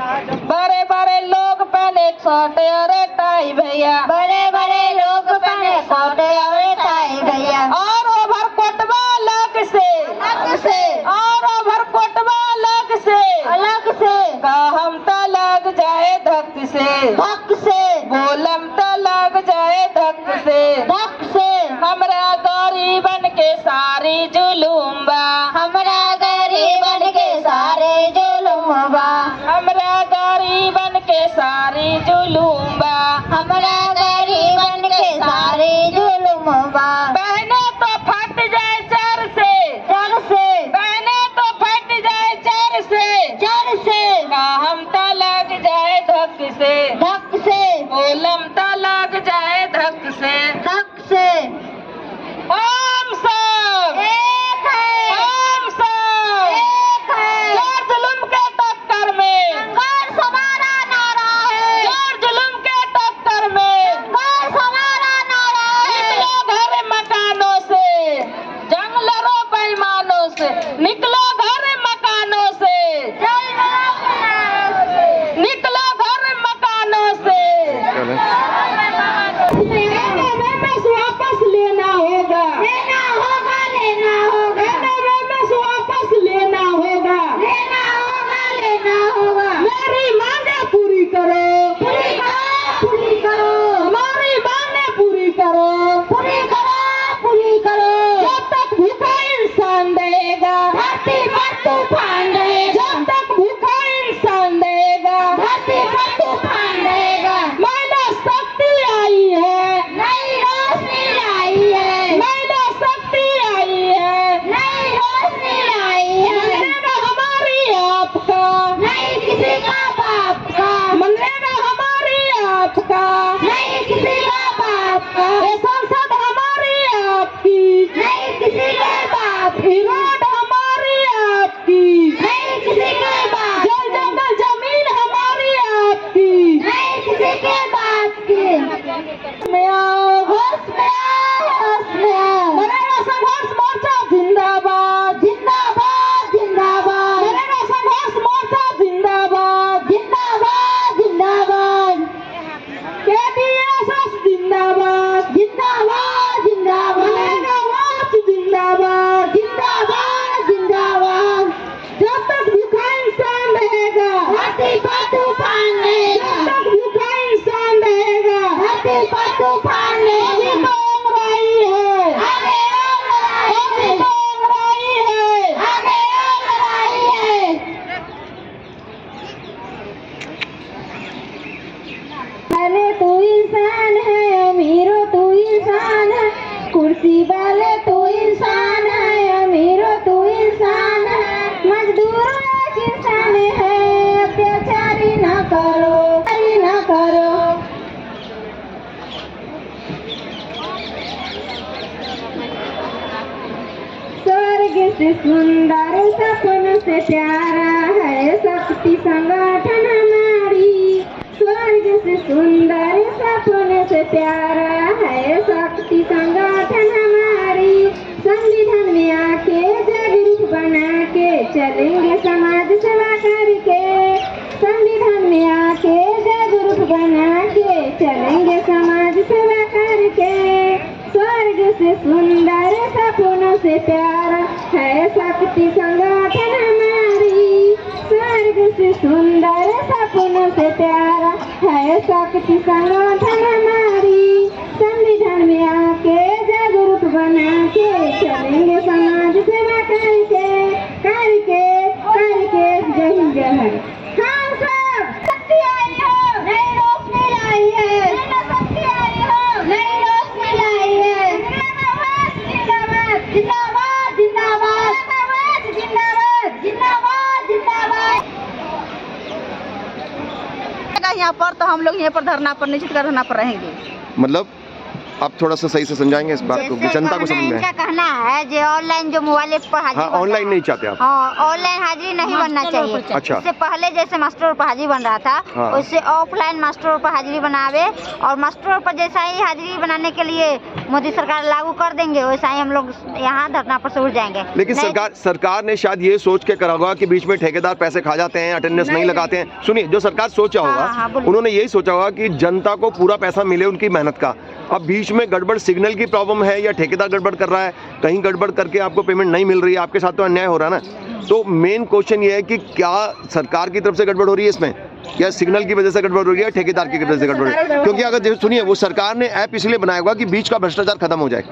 बड़े बड़े लोग पहने शर्ट और टाई भैया, बड़े बड़े लोग पहने शर्ट और टाई भैया, और ओवर कोटवा अलग से और ओवर कोटवा अलग से का हम तो लग जाए धक से बोलम तो लग जाए धक से हमरा गरीबन के सारी जुलूम बा, हमरा गरीबन के सारे जुलूम बा, हमरा गरीबन के सारी जुलूम बा, हमरा गरीबन के सारे जुलूम बा। पहने तो फट जाए चर से पहने तो फट जाए चर से का हम तो लग जाए धक से बोलम तो लग जाए धक से हम सब एक है, हम सब एक है, जोर जुलूम के टक्कर में संघर्ष हमारा नारा है, जोर जुलूम के टक्कर में संघर्ष हमारा नारा है। निकलो घर मकानों से जंग लड़ो बेईमानों से, निकलो घर मकानों से निकलो घर मकानों से वापस लेना होगा वापस लेना होगा मेरी मांगे पूरी करो हमारी मांगे पूरी करो जब तक भूखा इंसान देगा धरती पर तूफान देगा, जब तक भूखा इंसान देगा धरती पर तूफान देगा। महिला शक्ति आई है, नई रोशनी लाई है, महिला शक्ति आई है, नई रोशनी लाई है, मनरेगा हमारी आपका नहीं किसी का बाप का, मनरेगा हमारी आपका नहीं किसी का बाप का, ये संसद हमारी आपकी, नहीं किसी के बाप ये रोड हमारी आपकी, नहीं किसी के बाप जल जंगल जमीन हमारी आपकी। नहीं किसी के बाप की। में आओ होश में आओ, होश में आओ। मनरेगा संघर्ष मोर्चा जिंदाबाद, जिंदाबाद जिंदाबाद मनरेगा संघर्ष मोर्चा जिंदाबाद, जिंदाबाद जिंदाबाद KDSS जिंदाबाद, जिंदाबाद जिंदाबाद मनरेगा वॉच जिंदाबाद, जिंदाबाद जब तक भूखा इंसान रहेगा धरती पर तूफान रहेगा, जब तक भूखा इंसान रहेगा धरती पर तूफान अभी रहेगा। तो अंगड़ाई है, आगे और लड़ाई अभी है, तो अंगड़ाई है। आगे और लड़ाई है। पहले तू इंसान है, अमीरो तू इंसान है, कुर्सी वाले तू इंसान है, अमीरो तू इंसान है, मजदूर एक इंसान है, अत्याचारी ना करो। स्वर्ग से सुंदर सपन से प्यारा है शक्ति संगठन हमारी, स्वर्ग से सुंदर सपन से प्यारा है शक्ति संगठन हमारी। संविधान में आके जागरूक बना के चलेंगे समाज सेवा करके, संविधान में आके जागरूक बना के चलेंगे समाज सेवा करके। स्वर्ग से सुंदर सपनों से प्यारा है शक्ति संगठन हमारी, स्वर्ग से सुंदर सपनों से प्यारा है शक्ति संगठन हमारी। संविधान में आके जागरूक बना के चलेंगे समाज सेवा करके जय हिंद जय भारत। हम सब शक्ति आई हो, नई रोशनी लाई है, शक्ति आई हो, नई रोशनी लाई है। जिंदाबाद जिंदाबाद जिंदाबाद जिंदाबाद जिंदाबाद जिंदाबाद। यहाँ पर तो हम लोग यहाँ पर धरना पर निश्चित धरना पर रहेंगे। मतलब आप थोड़ा सा सही से समझाएंगे इस बात को कि जनता को समझ में इनका आए। कहना है जो ऑनलाइन जो मोबाइल पर हाजिरी हाँ, बन ऑनलाइन रहा नहीं है। चाहते आप। हाँ, ऑनलाइन हाजिरी नहीं बनना चाहिए। अच्छा। इससे पहले जैसे मास्टरों पर हाजिरी बन रहा था, हाँ। उससे ऑफलाइन मास्टरों पर हाजिरी बनावे, और मास्टरों पर जैसा ही हाजिरी बनाने के लिए मोदी सरकार लागू कर देंगे वैसा ही हम लोग यहाँ धरना पर से उठ जाएंगे। लेकिन सरकार ने शायद ये सोच के करा होगा कि बीच में ठेकेदार पैसे खा जाते हैं, अटेंडेंस नहीं लगाते हैं। सुनिए, जो सरकार सोचा होगा उन्होंने यही सोचा होगा कि जनता को पूरा पैसा मिले उनकी मेहनत का। अब बीच में गड़बड़ सिग्नल की प्रॉब्लम है या ठेकेदार गड़बड़ कर रहा है, कहीं गड़बड़ करके आपको पेमेंट नहीं मिल रही है, आपके साथ तो अन्याय हो रहा है ना। तो मेन क्वेश्चन ये है कि क्या सरकार की तरफ से गड़बड़ हो रही है इसमें, या सिग्नल की वजह से गड़बड़ हो रही है, ठेकेदार की वजह से गड़बड़ हो रही है? क्योंकि अगर सुनिए, वो सरकार ने ऐप इसलिए बनाया होगा कि बीच का भ्रष्टाचार खत्म हो जाए।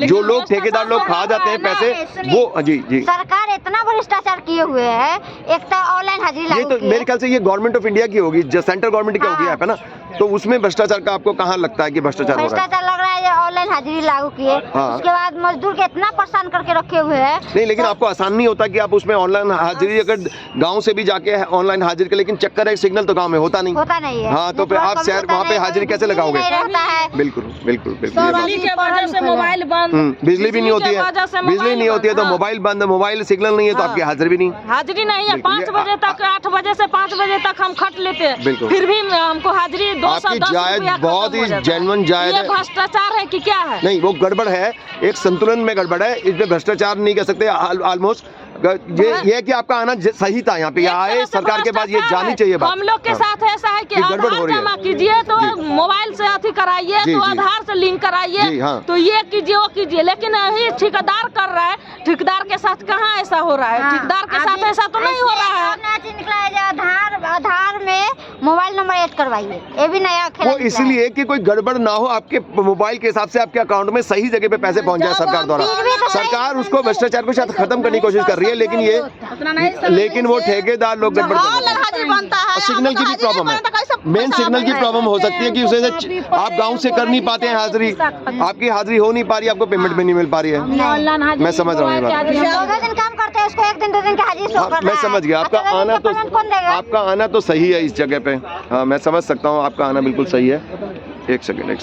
जो लोग ठेकेदार लोग खा जाते हैं पैसे, वो जी सरकार इतना भ्रष्टाचार किए हुए है। एक तो ऑनलाइन हाजिरी ये तो मेरे ख्याल से ये गवर्नमेंट ऑफ इंडिया की होगी, जो सेंट्रल गवर्नमेंट की होगी ऐप है ना, तो उसमें भ्रष्टाचार का आपको कहाँ लगता है कि भ्रष्टाचार हो रहा है? भ्रष्टाचार लग रहा है। ये ऑनलाइन हाजिरी लागू किए, उसके बाद मजदूर के इतना परेशान करके रखे हुए हैं। नहीं, लेकिन आपको आसान नहीं होता कि आप उसमें ऑनलाइन हाजिरी, अगर गांव से भी जाके ऑनलाइन हाजिरी के, लेकिन चक्कर है सिग्नल तो गांव में होता नहीं है। हाँ, तो फिर आप शहर वहाँ पे हाजिरी कैसे लगाओगे? बिल्कुल बिल्कुल बिल्कुल। बिजली की वजह से मोबाइल बंद, बिजली भी नहीं होती है, बिजली नहीं होती है तो मोबाइल बंद, मोबाइल सिग्नल नहीं है तो आपकी हाजिरी भी नहीं। हाजिरी नहीं है। 5 बजे तक, 8 बजे से 5 बजे तक हम खट लेते हैं, फिर भी हमको हाजिरी 210 रुपया बहुत ही जेन्युइन जायज है। भ्रष्टाचार है कि क्या है? नहीं, वो गड़बड़ है, एक संतुलन में गड़बड़ है, इसमें भ्रष्टाचार नहीं कह सकते। ऑलमोस्ट ये है कि आपका आना सही था, यहाँ पे आए सरकार के पास ये जानी चाहिए बात। हम लोग के साथ ऐसा है कि गड़बड़ हो आधार रही है। जमा कीजिए तो मोबाइल से अथी कराइए, तो आधार से लिंक कराइए, तो ये कीजिए वो कीजिए, लेकिन यही ठेकेदार कर रहा है। ठेकेदार के साथ कहाँ ऐसा हो रहा है? ठेकेदार के साथ ऐसा तो नहीं हो रहा है। आधार में मोबाइल नंबर ऐड करवाइए, ये भी नया वो इसलिए कि कोई गड़बड़ ना हो, आपके मोबाइल के हिसाब से आपके अकाउंट में सही जगह पे पैसे पहुंच जाए सरकार द्वारा। सरकार उसको भ्रष्टाचार को शायद खत्म करने की कोशिश कर रही है, लेकिन वो ठेकेदार लोग गड़बड़ बनता है। सिग्नल की भी प्रॉब्लम है, मेन सिग्नल की प्रॉब्लम हो सकती है कि उसे आप गांव से कर नहीं पाते हैं हाजिरी, आपकी हाजिरी हो नहीं पा रही है, आपको पेमेंट भी नहीं मिल पा रही है। मैं समझ रहा हूँ ये बात, 14 दिन काम करते हैं, उसको 1 दिन 2 दिन की हाजिरी शो कर रहा है। मैं समझ गया। आपका आना तो सही है इस जगह पे। हाँ, मैं समझ सकता हूँ, आपका आना बिल्कुल सही है। एक सेकंड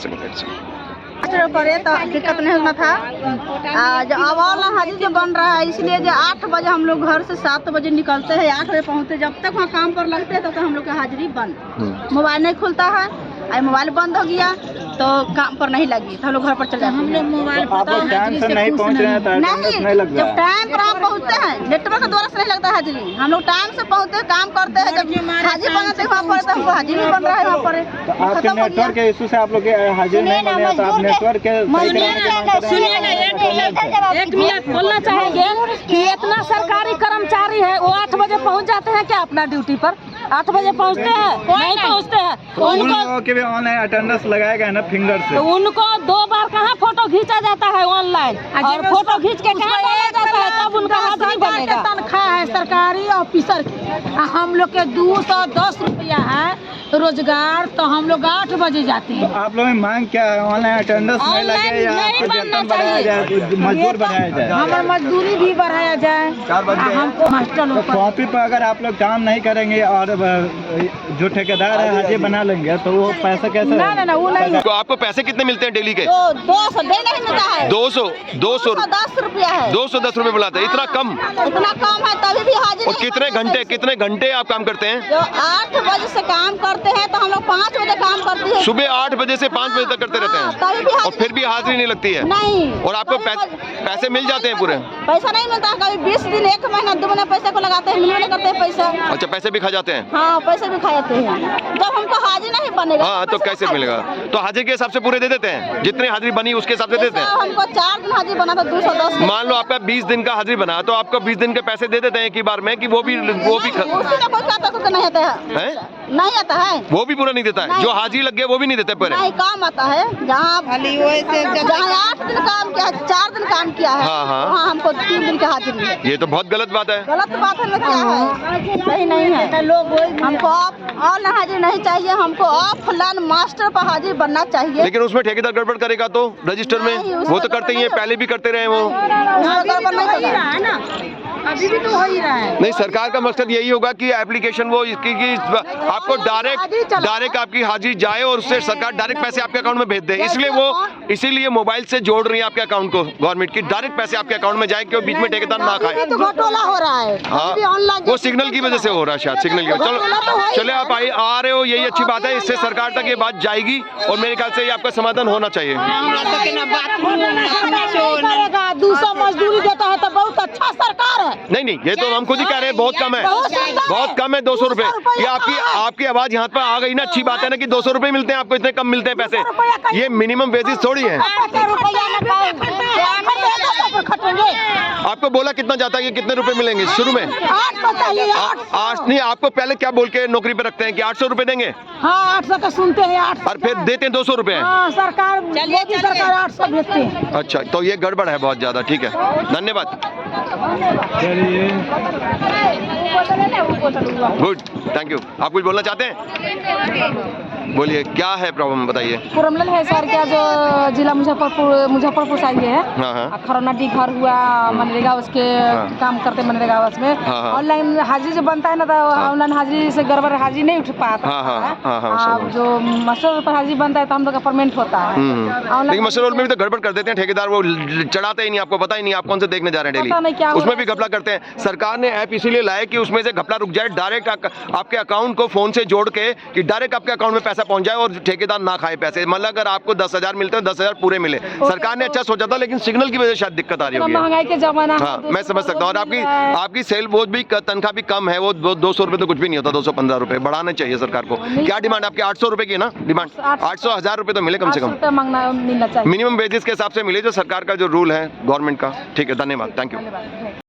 करे तो दिक्कत नहीं होना था। अब ऑनलाइन हाजिरी जो बन रहा है, इसलिए जो 8 बजे हम लोग घर से 7 बजे निकलते हैं, 8 बजे पहुँचते, जब तक वहाँ काम पर लगते हैं तब तक हम लोग की हाजिरी बंद। मोबाइल नहीं खुलता है, मोबाइल बंद हो गया तो काम पर नहीं लगी, तो हम लोग घर पर चले जाते हैं। हम लोग मोबाइल टाइम से नहीं पहुँच रहे हैं, जब टाइम पर आप पहुँचते हैं, नेटवर्क के द्वारा से नहीं लगता है हाजिरी। हम लोग टाइम से पहुँचते काम करते हैं, जब हाजिरी बनाते हैं वहाँ पर तो हमको हाजिरी बन रहा है वहाँ पर। आपके नेटवर्क के इशू से आप लोग हाजिरी नहीं बने, तो आप नेटवर्क के सुनिए ना, 1 मिनट बोलना चाहेंगे कि इतना सरकारी कर्मचारी है, वो 8 बजे पहुँच जाते हैं क्या अपना ड्यूटी पर? 8 बजे पहुँचते हैं? नहीं पहुँचते हैं। उनको के भी ऑनलाइन अटेंडेंस लगाया गया है ना फिंगर से, तो उनको 2 बार कहाँ फोटो खींचा जाता है ऑनलाइन, और फोटो खींच के कहाँ डाला जाता है, तब उनका हाजिरी बनेगा। तनख्वाह है सरकारी ऑफिसर की, हम लोग के 210 रुपया है रोजगार, तो हम लोग 8 बजे जाते हैं। तो आप लोग में मांग क्या है? ऑनलाइन अटेंडेंस नहीं लगे या वेतन बढ़ाया जाए, मजदूर बढ़ाया जाए, हमारी मजदूरी भी बढ़ाया जाए, हमको मास्टर लोग कॉपी पर अगर आप लोग काम नहीं करेंगे और जो ठेकेदार है हाजिरी बना लेंगे तो वो पैसा कैसे? ना वो नहीं। तो आपको पैसे कितने मिलते हैं डेली के? 200 नहीं मिलता है, 210 रुपया है। 210 रुपए मिलाते हैं, इतना कम है, तभी भी हाजिरी। और कितने घंटे आप काम करते हैं? जो 8 बजे से काम करते हैं तो हम लोग 5 बजे काम करते हैं। सुबह 8 बजे से 5 बजे तक करते रहते हैं, और फिर भी हाजिरी नहीं लगती है? नहीं। और आपको पैसे मिल जाते हैं पूरे? पैसा नहीं मिलता, कभी 20 दिन, 1 महीना, 2 महीना पैसे को लगाते हैं, मिलने करते हैं पैसा। अच्छा, पैसे भी खा जाते हैं? हाँ, पैसे भी खा जाते हैं। जब हमको हाजिरी नहीं बनेगा हाँ, तो कैसे मिलेगा? तो हाजिरी के हिसाब से पूरे दे देते हैं, जितनी हाजिरी बनी उसके हिसाब से देते हैं? हमको 4 दिन हाजिरी बना था 210। मान लो आपका 20 दिन का हाजिरी बना, तो आपको 20 दिन के पैसे दे देते हैं एक ही बार में, कि वो भी नहीं आता है, वो भी पूरा नहीं देता है? जो हाजिरी लग गया वो भी नहीं देते पूरे? नहीं, काम आता है। जहाँ 8 दिन काम किया, 4 दिन काम किया है, वहाँ हमको 3 दिन की हाजिरी है। ये तो बहुत गलत बात है। गलत बात है, क्या है? सही नहीं है। लोग हमको ऑनलाइन हाजिरी नहीं चाहिए, हमको ऑफलाइन मास्टर पर हाजिर बनना चाहिए। लेकिन उसमें ठेकेदार गड़बड़ करेगा तो रजिस्टर में? वो तो करते ही है, पहले भी करते रहे वो। गड़बड़ नहीं होगा। अभी भी तो हो ही रहा है। नहीं, सरकार का मकसद यही होगा कि एप्लीकेशन वो इसकी कि आपको डायरेक्ट आपकी हाजिरी जाए और उससे सरकार डायरेक्ट पैसे आपके अकाउंट में भेज दे। इसीलिए मोबाइल से जोड़ रही है आपके अकाउंट को गवर्नमेंट की, डायरेक्ट पैसे आपके अकाउंट में जाए कि बीच में ठेकेदार ना खाए। तो घोटाला हो रहा है। हाँ, वो सिग्नल की वजह से हो रहा है, शायद सिग्नल की वजह। चलो चले आप आ रहे हो, यही अच्छी बात है, इससे सरकार तक ये बात जाएगी और मेरे ख्याल से ये आपका समाधान होना चाहिए। 200 मजदूरी देता है तो बहुत अच्छा सरकार है। नहीं, ये तो हम खुद ही कह रहे हैं, बहुत कम है, बहुत कम है 200 रुपए। ये आपकी आवाज यहाँ पर आ गई ना, अच्छी बात है ना कि 200 रुपए मिलते हैं आपको, इतने कम मिलते हैं पैसे। ये मिनिमम वेजेस थोड़ी है। आपको बोला कितना जाता है कि कितने रुपए मिलेंगे शुरू में? 8 नहीं, आपको पहले क्या बोल के नौकरी पे रखते हैं कि 800 रुपए देंगे? हाँ, 800 का सुनते हैं, 800 और फिर देते हैं 200 रुपए। सरकार 800 भेजती है। अच्छा, तो ये गड़बड़ है बहुत ज्यादा। ठीक है, धन्यवाद। चलिए, गुड, थैंक यू। आप कुछ बोलना चाहते हैं? बोलिए, क्या है प्रॉब्लम, बताइए। प्रॉब्लम है सर, क्या जो जिला मुजफ्फरपुर से आई है। हाँ। खरौना डी घर हुआ, मनरेगा उसके काम करते मनरेगा उसमें। ऑनलाइन हाजिरी जो बनता है ना, तो ऑनलाइन हाजिरी से गड़बड़ हाजिरी नहीं उठ पाता है। जो मस्टर पर हाजिरी बनता है तो हम लोग का पेमेंट होता है। लेकिन मस्टर रोल में भी तो गड़बड़ कर देते हैं ठेकेदार, वो चढ़ाते ही नहीं, आपको पता ही नहीं आप कौन से देखने जा रहे हैं डेली, उसमें भी घपला करते हैं। सरकार ने ऐप इसीलिए लाया कि उसमें से घपला रुक जाए, डायरेक्ट आपके अकाउंट को फोन से जोड़ के कि डायरेक्ट आपके अकाउंट में पैसा पहुंच जाए और ठेकेदार ना खाए पैसे। मतलब अगर आपको 10,000 मिलते हैं, 10,000 पूरे मिले। सरकार ने अच्छा सोचा था, लेकिन सिग्नल की वजह से शायद दिक्कत आ रही होगी। महंगाई के जमाना। हाँ, मैं समझ सकता हूँ। और आपकी सेल बोझ भी, तनख्वाह भी कम है, वो 200 रुपए तो कुछ भी नहीं होता, 215 रुपए बढ़ाना चाहिए सरकार को। क्या डिमांड आपकी? 800 रुपए की है ना डिमांड? 800 1000 रुपए तो मिले कम से कम, मिलना चाहिए, मिनिमम वेजेस के हिसाब से मिले, जो सरकार का जो रूल है गवर्नमेंट का। ठीक है, धन्यवाद, थैंक यू।